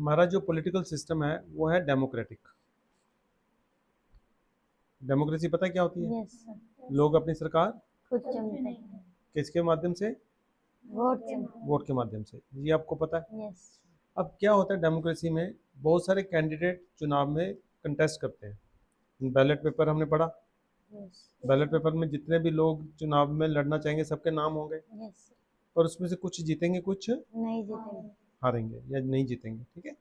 हमारा जो political system है वो है डेमोक्रेटिक। डेमोक्रेसी पता है क्या होती है? यस सर, लोग अपनी सरकार खुद चुनते हैं, किसके माध्यम से? वोट चुनते वोट के माध्यम से। ये आपको पता है। हैं। यस अब क्या होता है डेमोक्रेसी में, बहुत सारे कैंडिडेट चुनाव में कंटेस्ट करते हैं। बैलेट पेपर हमने पढ़ा। यस बैलेट पेपर में जितने भी लोग चुनाव में लड़ना चाहेंगे सबके नाम होंगे, यस, पर उसमें से कुछ जीतेंगे, कुछ नहीं जीतेंगे। हारेंगे या नहीं जीतेंगे। ठीक है।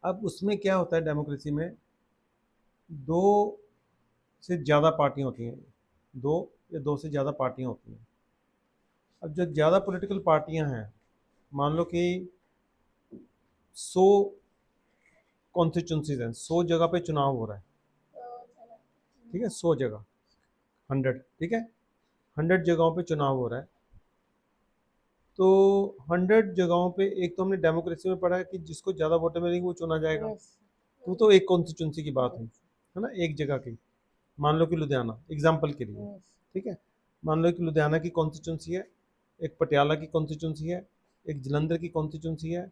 अब उसमें क्या होता है डेमोक्रेसी में, दो से ज़्यादा पार्टियां होती हैं, दो या दो से ज़्यादा पार्टियां होती हैं। अब जो ज़्यादा पॉलिटिकल पार्टियां हैं, मान लो कि 100 कॉन्स्टिट्यूंसीज हैं, 100 जगह पे चुनाव हो रहा है। ठीक है, 100 जगह, 100, ठीक है, 100 जगहों पे चुनाव हो रहा है। तो 100 जगहों पे एक तो हमने डेमोक्रेसी में पढ़ा है कि जिसको ज़्यादा वोटें मिलेंगी वो चुना जाएगा। यस तो एक कॉन्स्टिट्यूंसी की बात है ना, एक जगह की। मान लो कि लुधियाना एग्जाम्पल के लिए, यस ठीक है, मान लो कि लुधियाना की कॉन्स्टिट्यूंसी है, एक पटियाला की कॉन्स्टिट्यूंसी है, एक जलंधर की कॉन्स्टिट्यूंसी है।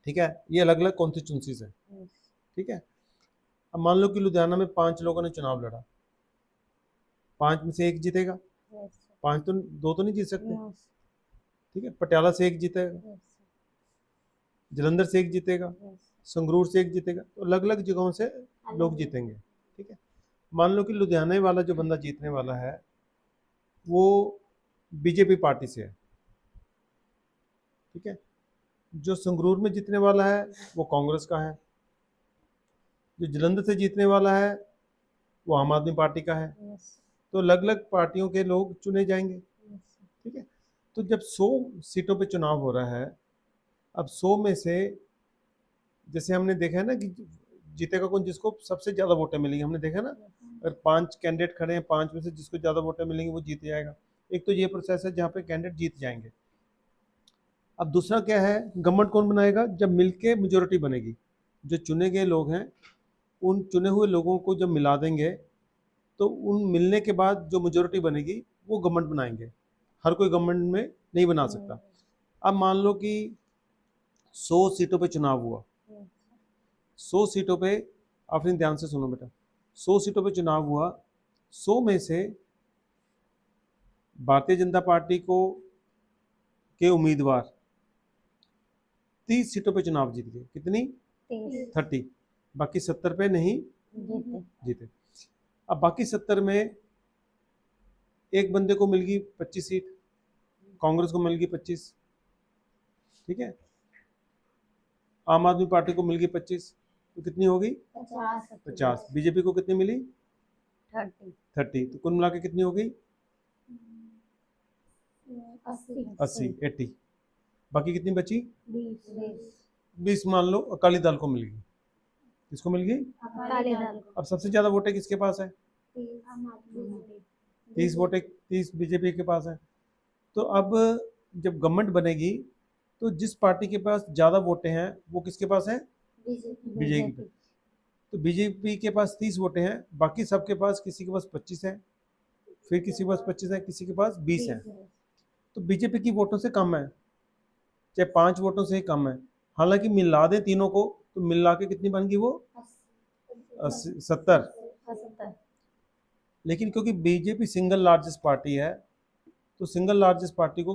ठीक है, ये अलग अलग कॉन्स्टिट्यूंसीज हैं। यस ठीक है। अब मान लो कि लुधियाना में 5 लोगों ने चुनाव लड़ा, 5 में से एक जीतेगा। यस 5 तो, 2 तो नहीं जीत सकते। यस ठीक है, पटियाला से एक जीतेगा, यस जलंधर से एक जीतेगा, यस, संगरूर से एक जीतेगा। तो अलग अलग जगहों से लोग जीतेंगे। ठीक है। मान लो कि लुधियाना वाला जो बंदा जीतने वाला है वो बीजेपी पार्टी से है। ठीक है। जो संगरूर में जीतने वाला है वो कांग्रेस का है। जो जलंधर से जीतने वाला है वो आम आदमी पार्टी का है। यस तो अलग अलग पार्टियों के लोग चुने जाएंगे। यस, ठीक है। तो जब 100 सीटों पे चुनाव हो रहा है, अब 100 में से, जैसे हमने देखा है ना कि जीतेगा कौन, जिसको सबसे ज़्यादा वोटें मिलेंगी। हमने देखा ना, अगर 5 कैंडिडेट खड़े हैं, 5 में से जिसको ज़्यादा वोटें मिलेंगी वो जीत जाएगा। एक तो ये प्रोसेस है जहाँ पे कैंडिडेट जीत जाएंगे। अब दूसरा क्या है, गवर्नमेंट कौन बनाएगा? जब मिलके मेजोरिटी बनेगी, जो चुने गए लोग हैं उन चुने हुए लोगों को जब मिला देंगे तो उन मिलने के बाद जो मेजोरिटी बनेगी वो गवर्नमेंट बनाएंगे। हर कोई गवर्नमेंट में नहीं बना सकता। अब मान लो कि 100 सीटों पे चुनाव हुआ, 100 सीटों पे, आपने ध्यान से सुनो बेटा, 100 सीटों पे चुनाव हुआ, 100 में से भारतीय जनता पार्टी को के उम्मीदवार 30 सीटों पे चुनाव जीत गए। कितनी? 30। बाकी 70 पे नहीं जीते जीते। अब बाकी 70 में एक बंदे को मिल गई 25 सीट, कांग्रेस को मिल गई 25। ठीक है, आम आदमी पार्टी को मिल गई 25, तो कितनी हो गई? 50। बीजेपी को कितनी मिली? 30। तो कुल मिला के कितनी हो गई? 80, 80। बाकी कितनी बची? 20 मान लो अकाली दल को मिल गई। किसको मिल गई? काले दाल को अब सबसे ज्यादा वोटें किसके पास है? 30 वोटें, 30 बीजेपी के पास है। तो अब जब गवर्नमेंट बनेगी तो जिस पार्टी के पास ज्यादा वोटें हैं वो किसके पास है? बीजेपी पे। तो बीजेपी के पास 30 वोटें हैं, बाकी सबके पास, किसी के पास 25 है, फिर किसी के पास 25 है, किसी के पास 20 है। तो बीजेपी की वोटों से कम है, चाहे 5 वोटों से ही कम है। हालांकि मिला दें तीनों को तो मिला के कितनी बन गई वो? 70। लेकिन क्योंकि बीजेपी सिंगल लार्जेस्ट पार्टी है तो सिंगल लार्जेस्ट पार्टी को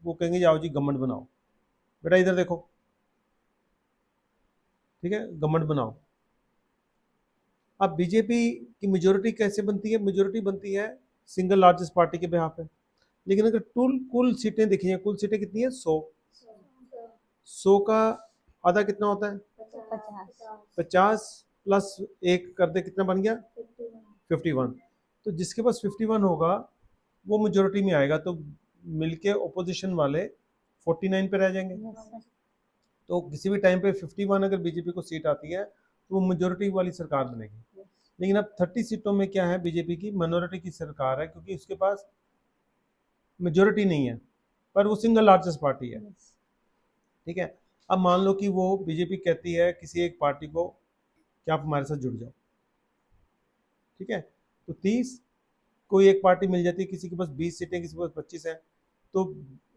वो कहेंगे जाओ जी गवर्नमेंट बनाओ। बेटा इधर देखो, ठीक है, गवर्नमेंट बनाओ। अब बीजेपी की मेजोरिटी कैसे बनती है? मेजोरिटी बनती है सिंगल लार्जेस्ट पार्टी के बिहाफ पे। लेकिन अगर कुल सीटें देखी हैं, कुल सीटें कितनी है? 100। 100 का आधा कितना होता है? 50 प्लस 1 कर दे, कितना बन गया? 51। तो जिसके पास 51 होगा वो मेजोरिटी में आएगा, तो मिलके ओपोजिशन वाले 49 पे रह जाएंगे। तो किसी भी टाइम पे 51 अगर बीजेपी को सीट आती है तो वो मेजोरिटी वाली सरकार बनेगी। लेकिन अब 30 सीटों में क्या है, बीजेपी की माइनॉरिटी की सरकार है, क्योंकि उसके पास मेजोरिटी नहीं है, पर वो सिंगल लार्जेस्ट पार्टी है। ठीक है। अब मान लो कि वो बीजेपी कहती है किसी एक पार्टी को कि आप हमारे साथ जुड़ जाओ। ठीक है, तो 30, कोई एक पार्टी मिल जाती है, किसी के पास 20 सीटें, किसी के पास 25 है, तो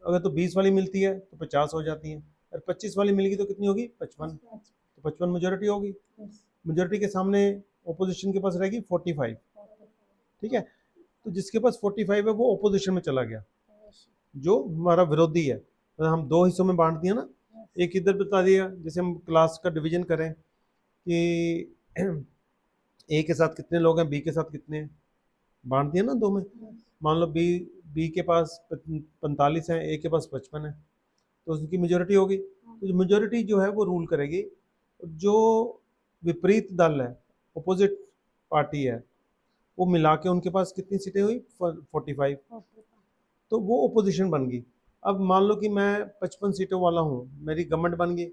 अगर तो 20 वाली मिलती है तो 50 हो जाती है, और 25 वाली मिलेगी तो कितनी होगी? 55। तो 55 मेजोरिटी होगी। मेजोरिटी के सामने ओपोजिशन के पास रहेगी 45। ठीक है, तो जिसके पास 45 है वो ओपोजिशन में चला गया, जो हमारा विरोधी है। तो हम दो हिस्सों में बांट दिया ना, एक इधर बता दिया, जैसे हम क्लास का डिवीजन करें कि ए के साथ कितने लोग हैं, बी के साथ कितने हैं, बांट दिया ना दो में। मान लो बी के पास 45 है, ए के पास 55 है, तो उसकी मेजोरिटी होगी। तो मेजोरिटी जो है वो रूल करेगी। जो विपरीत दल है, अपोजिट पार्टी है, वो मिला के उनके पास कितनी सीटें हुई? 45। तो वो ओपोजिशन बन गई। अब मान लो कि मैं 55 सीटों वाला हूँ, मेरी गवर्नमेंट बन गई,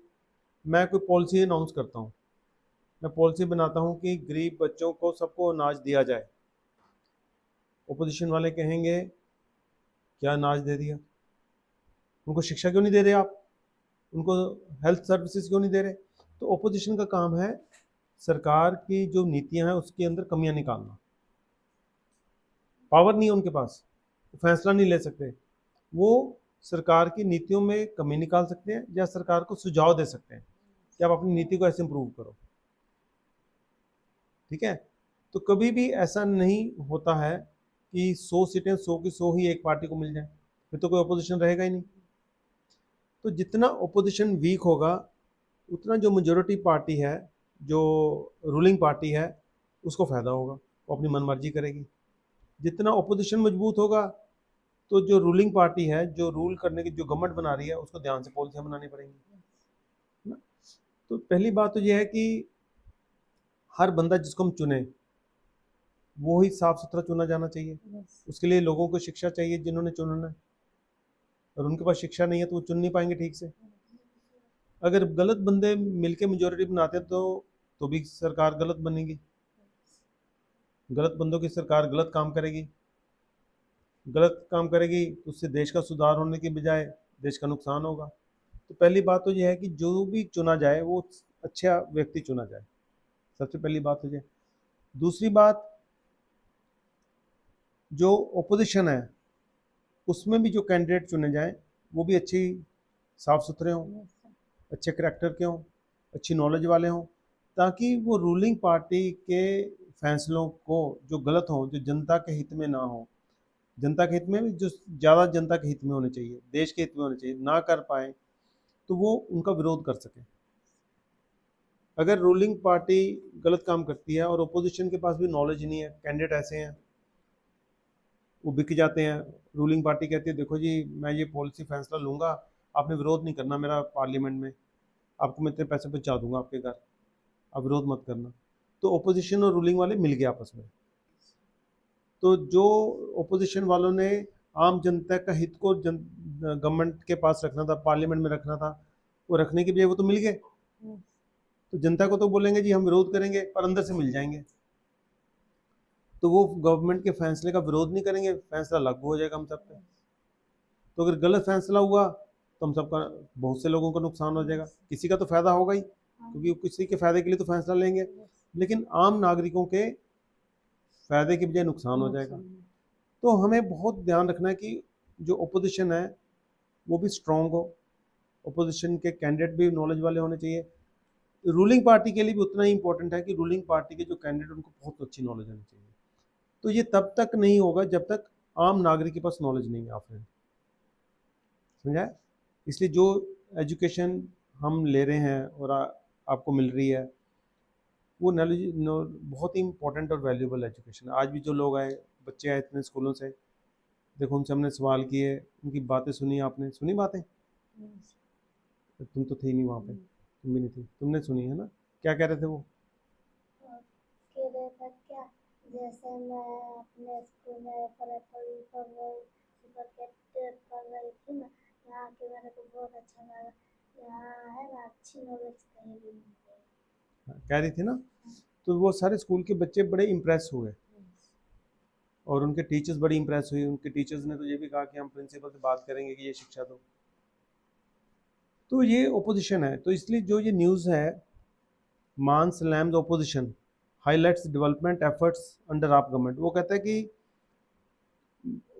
मैं कोई पॉलिसी अनाउंस करता हूँ, मैं पॉलिसी बनाता हूँ कि गरीब बच्चों को सबको अनाज दिया जाए। ओपोजिशन वाले कहेंगे क्या अनाज दे दिया? उनको शिक्षा क्यों नहीं दे रहे आप? उनको हेल्थ सर्विसेज क्यों नहीं दे रहे? तो ओपोजिशन का काम है सरकार की जो नीतियां हैं उसके अंदर कमियां निकालना। पावर नहीं है उनके पास, वो फैसला नहीं ले सकते। वो सरकार की नीतियों में कमी निकाल सकते हैं या सरकार को सुझाव दे सकते हैं कि आप अपनी नीति को ऐसे इम्प्रूव करो। ठीक है, तो कभी भी ऐसा नहीं होता है कि 100 सीटें 100 की 100 ही एक पार्टी को मिल जाए, फिर तो कोई अपोजिशन रहेगा ही नहीं। तो जितना अपोजिशन वीक होगा उतना जो मेजोरिटी पार्टी है, जो रूलिंग पार्टी है, उसको फ़ायदा होगा, वो अपनी मनमर्जी करेगी। जितना अपोजिशन मजबूत होगा तो जो रूलिंग पार्टी है, जो रूल करने की जो गवर्नमेंट बना रही है, उसको ध्यान से पॉलिसियाँ बनानी पड़ेंगी, है ना। तो पहली बात तो ये है कि हर बंदा जिसको हम चुने वो ही साफ सुथरा चुना जाना चाहिए। उसके लिए लोगों को शिक्षा चाहिए जिन्होंने चुनना है, और उनके पास शिक्षा नहीं है तो वो चुन नहीं पाएंगे ठीक से। अगर गलत बंदे मिलके मेजोरिटी बनाते हैं तो भी सरकार गलत बनेगी, गलत बंदों की सरकार गलत काम करेगी, गलत काम करेगी तो उससे देश का सुधार होने की बजाय देश का नुकसान होगा। तो पहली बात तो यह है कि जो भी चुना जाए वो अच्छा व्यक्ति चुना जाए, सबसे पहली बात तो ये। दूसरी बात, जो ओपोजिशन है उसमें भी जो कैंडिडेट चुने जाएं वो भी अच्छी साफ सुथरे हों, अच्छे करैक्टर के हों, अच्छी नॉलेज वाले हों, ताकि वो रूलिंग पार्टी के फैसलों को जो गलत हों, जो जनता के हित में ना हो, जनता के हित में भी जो ज़्यादा जनता के हित में होने चाहिए, देश के हित में होने चाहिए, ना कर पाए तो वो उनका विरोध कर सकें। अगर रूलिंग पार्टी गलत काम करती है और अपोजिशन के पास भी नॉलेज नहीं है, कैंडिडेट ऐसे हैं वो बिक जाते हैं, रूलिंग पार्टी कहती है देखो जी मैं ये पॉलिसी फैसला लूँगा, आपने विरोध नहीं करना मेरा पार्लियामेंट में, आपको मैं इतने पैसे पहुँचा दूंगा आपके घर, आप विरोध मत करना। तो ओपोजिशन और रूलिंग वाले मिल गए आपस में। तो जो ओपोजिशन वालों ने आम जनता का हित को गवर्नमेंट के पास रखना था, पार्लियामेंट में रखना था, वो रखने की बजाय वो तो मिल गए। तो जनता को तो बोलेंगे जी हम विरोध करेंगे, पर अंदर से मिल जाएंगे, तो वो गवर्नमेंट के फैसले का विरोध नहीं करेंगे, फैसला लागू हो जाएगा हम सब पे। तो अगर गलत फैसला हुआ तो हम सबका, बहुत से लोगों का नुकसान हो जाएगा, किसी का तो फायदा होगा ही, क्योंकि किसी के फायदे के लिए तो फैसला लेंगे, लेकिन आम नागरिकों के फायदे की बजाय नुकसान हो जाएगा। तो हमें बहुत ध्यान रखना है कि जो ओपोजिशन है वो भी स्ट्रांग हो, ओपोजिशन के कैंडिडेट भी नॉलेज वाले होने चाहिए। रूलिंग पार्टी के लिए भी उतना ही इंपॉर्टेंट है कि रूलिंग पार्टी के जो कैंडिडेट उनको बहुत अच्छी नॉलेज होनी चाहिए। तो ये तब तक नहीं होगा जब तक आम नागरिक के पास नॉलेज नहीं है, आप समझा। इसलिए जो एजुकेशन हम ले रहे हैं और आपको मिल रही है वो नॉलेज बहुत ही इंपॉर्टेंट और वैल्यूबल एजुकेशन। आज भी जो लोग आए, बच्चे आए इतने स्कूलों से, देखो उनसे हमने सवाल किए, उनकी बातें सुनी, आपने सुनी बातें? तुम तो थी नहीं वहाँ पे, तुम भी नहीं थी, तुमने सुनी है ना, क्या कह रहे थे वो? कह रहे थे क्या, जैसे मैं अपने स्कूल में पढ़ी तो वो सुपर कैडेट पढ़ रही थी ना, यहाँ के मेरे को बहुत अच्छा लगा, यहाँ है ना अच्छी नॉलेज कहीं भी नहीं है। कह रही थी ना, तो वो सारे स्कूल के बच्चे बड़े इम्प्रेस हुए और उनके टीचर्स बड़ी इम्प्रेस हुई। उनके टीचर्स ने तो ये भी कहा कि हम प्रिंसिपल से बात करेंगे कि ये शिक्षा दो। तो ये ओपोजिशन है। तो इसलिए जो ये न्यूज़ है, Mann slams opposition highlights development efforts under AAP government, वो कहता है कि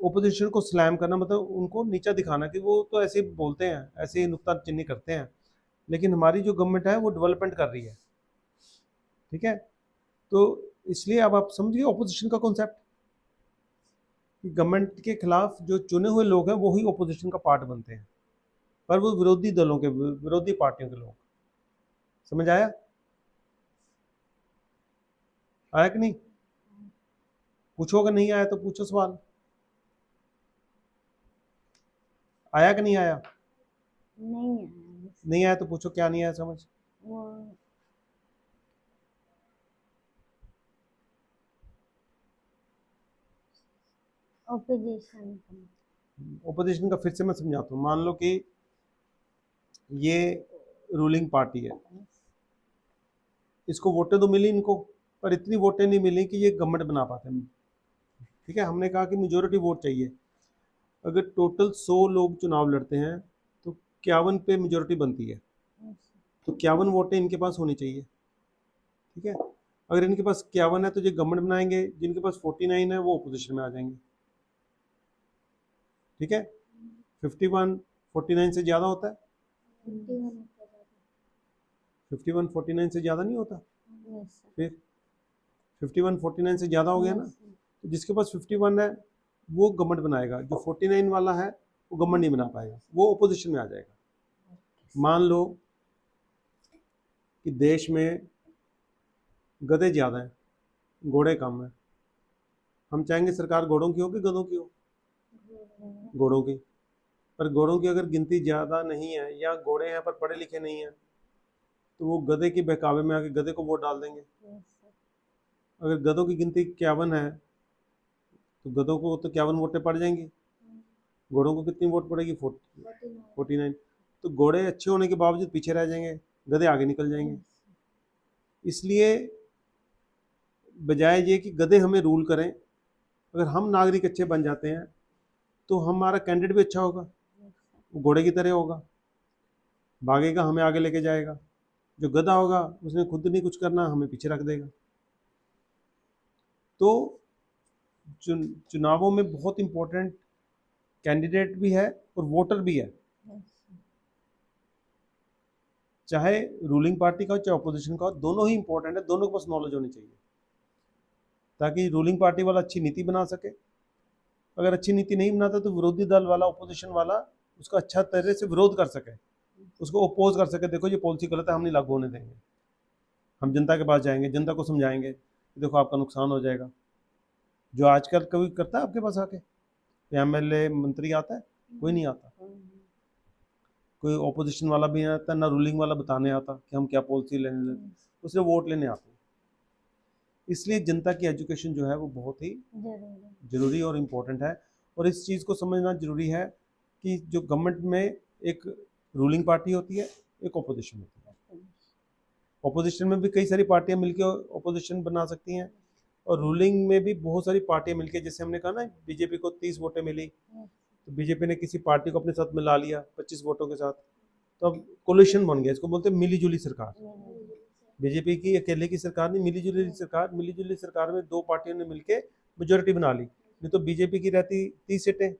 ओपोजिशन को स्लैम करना मतलब उनको नीचा दिखाना कि वो तो ऐसे ही बोलते हैं, ऐसे ही नुक्ताचीनी करते हैं, लेकिन हमारी जो गवर्नमेंट है वो डेवलपमेंट कर रही है। ठीक है, तो इसलिए अब आप समझिए ओपोजिशन का कॉन्सेप्ट कि गवर्नमेंट के खिलाफ जो चुने हुए लोग हैं वो ही ओपोजिशन का पार्ट बनते हैं, पर वो विरोधी दलों के, विरोधी पार्टियों के लोग। समझ आया? आया कि नहीं? पूछो, अगर नहीं आया तो पूछो सवाल। आया कि नहीं आया? नहीं आया। नहीं आया तो पूछो, क्या नहीं आया समझ। वो ओपोजिशन ओपोजिशन का फिर से मैं समझाता हूँ। मान लो कि ये रूलिंग पार्टी है, इसको वोटें तो मिली इनको, पर इतनी वोटें नहीं मिली कि ये गवर्नमेंट बना पाते हैं। ठीक है, हमने कहा कि मेजोरिटी वोट चाहिए। अगर टोटल 100 लोग चुनाव लड़ते हैं तो 51 पे मेजोरिटी बनती है, तो 51 वोटें इनके पास होनी चाहिए। ठीक है, अगर इनके पास 51 है तो ये गवर्नमेंट बनाएंगे, जिनके पास 49 है वो ओपोजिशन में आ जाएंगे। ठीक है, 51 49 से ज़्यादा होता है? 51 49 से ज़्यादा नहीं होता? फिर 51 49 से ज़्यादा हो गया ना, तो जिसके पास 51 है वो गवर्नमेंट बनाएगा, जो 49 वाला है वो गवर्नमेंट नहीं बना पाएगा, वो ओपोजिशन में आ जाएगा। मान लो कि देश में गधे ज़्यादा हैं, घोड़े कम हैं, हम चाहेंगे सरकार घोड़ों की हो कि गधों की हो? घोड़ों की। पर घोड़ों की अगर गिनती ज़्यादा नहीं है या घोड़े हैं पर पढ़े लिखे नहीं हैं, तो वो गधे के बहकावे में आके गधे को वोट डाल देंगे। अगर गधों की गिनती 51 है तो गधों को तो 51 वोटें पड़ जाएंगी, घोड़ों को कितनी वोट पड़ेगी? 49। तो घोड़े अच्छे होने के बावजूद पीछे रह जाएंगे, गधे आगे निकल जाएंगे। इसलिए बजाय ये कि गधे हमें रूल करें, अगर हम नागरिक अच्छे बन जाते हैं तो हमारा कैंडिडेट भी अच्छा होगा, वो घोड़े की तरह होगा, भागेगा, हमें आगे लेके जाएगा। जो गधा होगा उसने खुद नहीं कुछ करना, हमें पीछे रख देगा। तो चुनावों में बहुत इंपॉर्टेंट कैंडिडेट भी है और वोटर भी है, चाहे रूलिंग पार्टी का हो चाहे अपोजिशन का हो, दोनों ही इंपॉर्टेंट है, दोनों के पास नॉलेज होनी चाहिए, ताकि रूलिंग पार्टी वाला अच्छी नीति बना सके। अगर अच्छी नीति नहीं बनाता तो विरोधी दल वाला, अपोजिशन वाला उसका अच्छा तरह से विरोध कर सके, उसको अपोज कर सके, देखो ये पॉलिसी गलत है, हम नहीं लागू होने देंगे, हम जनता के पास जाएंगे, जनता को समझाएंगे, देखो आपका नुकसान हो जाएगा। जो आजकल कभी करता है आपके पास आके, एमएलए मंत्री आता है? कोई नहीं आता, कोई ओपोजिशन वाला भी नहीं आता, ना रूलिंग वाला बताने आता कि हम क्या पॉलिसी लेने लगे, उसने वोट लेने आते हैं। इसलिए जनता की एजुकेशन जो है वो बहुत ही जरूरी और इम्पोर्टेंट है, और इस चीज़ को समझना जरूरी है कि जो गवर्नमेंट में एक रूलिंग पार्टी होती है, एक ओपोजिशन होती है। ओपोजिशन में भी कई सारी पार्टियां मिलकर ओपोजिशन बना सकती हैं, और रूलिंग में भी बहुत सारी पार्टियां मिलकर, जैसे हमने कहा ना बीजेपी को 30 वोटें मिली, तो बीजेपी ने किसी पार्टी को अपने साथ मिला लिया 25 वोटों के साथ, तो अब कोलिशन बन गया, इसको बोलते हैं मिली जुली सरकार। बीजेपी की अकेले की सरकार नहीं, मिली जुली सरकार। मिली जुली सरकार में दो पार्टियों ने मिलकर मेजोरिटी बना ली, नहीं तो बीजेपी की रहती 30 सीटें।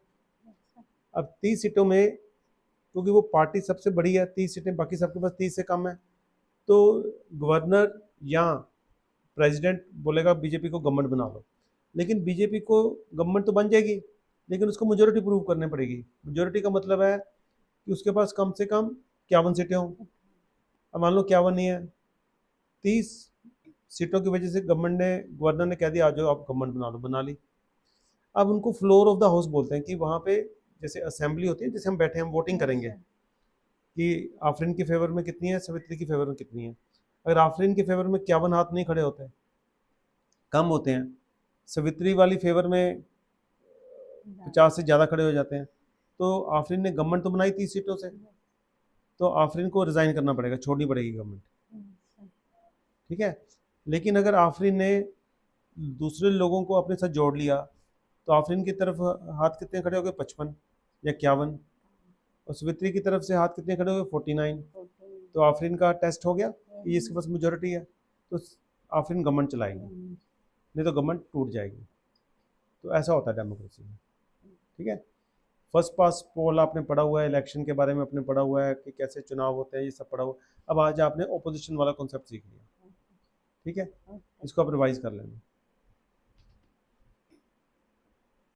अब 30 सीटों में, क्योंकि वो पार्टी सबसे बड़ी है, 30 सीटें, बाकी सबके पास 30 से कम है, तो गवर्नर या प्रेसिडेंट बोलेगा बीजेपी को गवर्नमेंट बना लो, लेकिन बीजेपी को गवर्नमेंट तो बन जाएगी, लेकिन उसको मेजोरिटी प्रूव करनी पड़ेगी। मेजोरिटी का मतलब है कि उसके पास कम से कम 51 सीटें हों। अब मान लो 51 नहीं है, 30 सीटों की वजह से गवर्नर ने कह दिया आ जाओ आप गवर्नमेंट बना लो, बना ली। अब उनको फ्लोर ऑफ द हाउस बोलते हैं, कि वहाँ पे जैसे असेंबली होती है, जैसे हम बैठे हैं, हम वोटिंग करेंगे कि आफरीन के फेवर में कितनी है, सवित्री की फेवर में कितनी है। अगर आफरीन के फेवर में 51 हाथ नहीं खड़े होते, कम होते हैं, सवित्री वाली फेवर में 50 से ज़्यादा खड़े हो जाते हैं, तो आफरीन ने गवर्नमेंट तो बनाई 30 सीटों से, तो आफरीन को रिज़ाइन करना पड़ेगा, छोड़नी पड़ेगी गवर्नमेंट। ठीक है, लेकिन अगर आफरीन ने दूसरे लोगों को अपने साथ जोड़ लिया, तो आफरीन की तरफ हाथ कितने खड़े हो गए? 55 या 51, और सवित्री की तरफ से हाथ कितने खड़े हो गए? 49। तो आफरीन का टेस्ट हो गया कि इसके पास मेजोरिटी है, तो आफरीन गवर्नमेंट चलाएंगे, नहीं तो गवर्नमेंट टूट जाएगी। तो ऐसा होता है डेमोक्रेसी में। ठीक है। फर्स्ट पास पोल आपने पढ़ा हुआ है, इलेक्शन के बारे में आपने पढ़ा हुआ है कि कैसे चुनाव होते हैं, ये सब पढ़ा हुआ। अब आज आपने ओपोजिशन वाला कॉन्सेप्ट सीख लिया, ठीक है, इसको आप रिवाइज कर लेना।